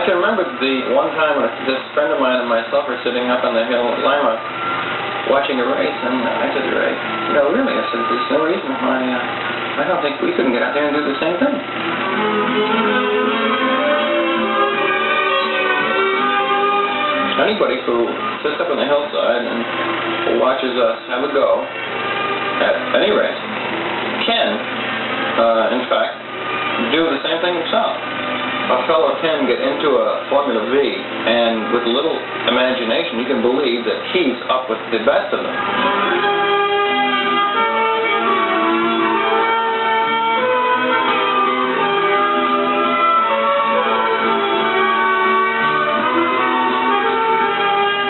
I can remember the one time when this friend of mine and myself were sitting up on the hill at Lima watching a race, and I said to Ray, you know, really, I said, there's no reason why I don't think we couldn't get out there and do the same thing. Anybody who sits up on the hillside and watches us have a go at any race can, in fact, do the same thing himself. A fellow can get into a Formula V, and with little imagination, you can believe that he's up with the best of them.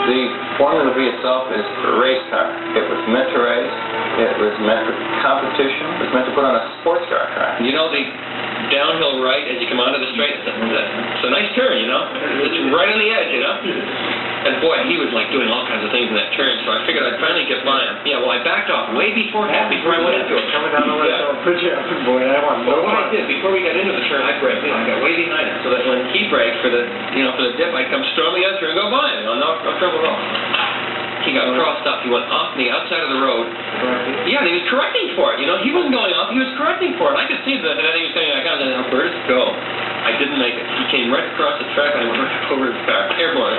The Formula V itself is a race car. It was meant to race. It was meant for competition. It was meant to put on a sports car track. You know, the downhill right as you come out of the straight, it's a nice turn, you know? It's right on the edge, you know? And boy, he was like doing all kinds of things in that turn, so I figured I'd finally get by him. Yeah, well, I backed off way before I went into it. Coming down the list, put you up, boy, I want no Well, what I did, before we got into the turn, I braked, you know, I got way behind him, so that when he braked for the, you know, for the dip, I'd come straight on the other and go by him, you know, no trouble at all. He got crossed up. He went off the outside of the road. Yeah, and he was correcting for it. You know, he wasn't going off. He was correcting for it. I could see that he was saying, I got it. Where does it go? I didn't make it. He came right across the track, and I went right over his car. Airborne.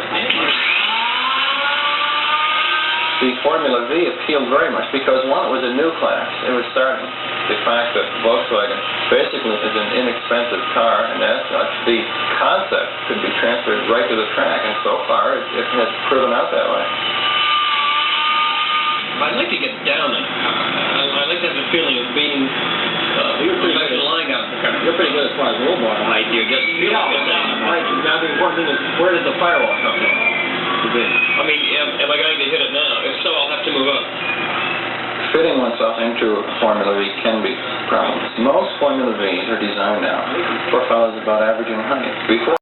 The Formula V appealed very much because, one, it was a new class. It was starting. The fact that Volkswagen basically is an inexpensive car, and as such, the concept could be transferred right to the track, and so far it has proven out that way. I'd like to get down there. I like to have the feeling of being professional line out in the car. You're pretty good as far as robot. I do. Just feel it. Now the important thing is, where does the firewall come in? I mean, am I going to hit it now? If so, I'll have to move up. Fitting oneself into a Formula V can be problems. Most Formula Vs are designed now for fellows about average in height. Before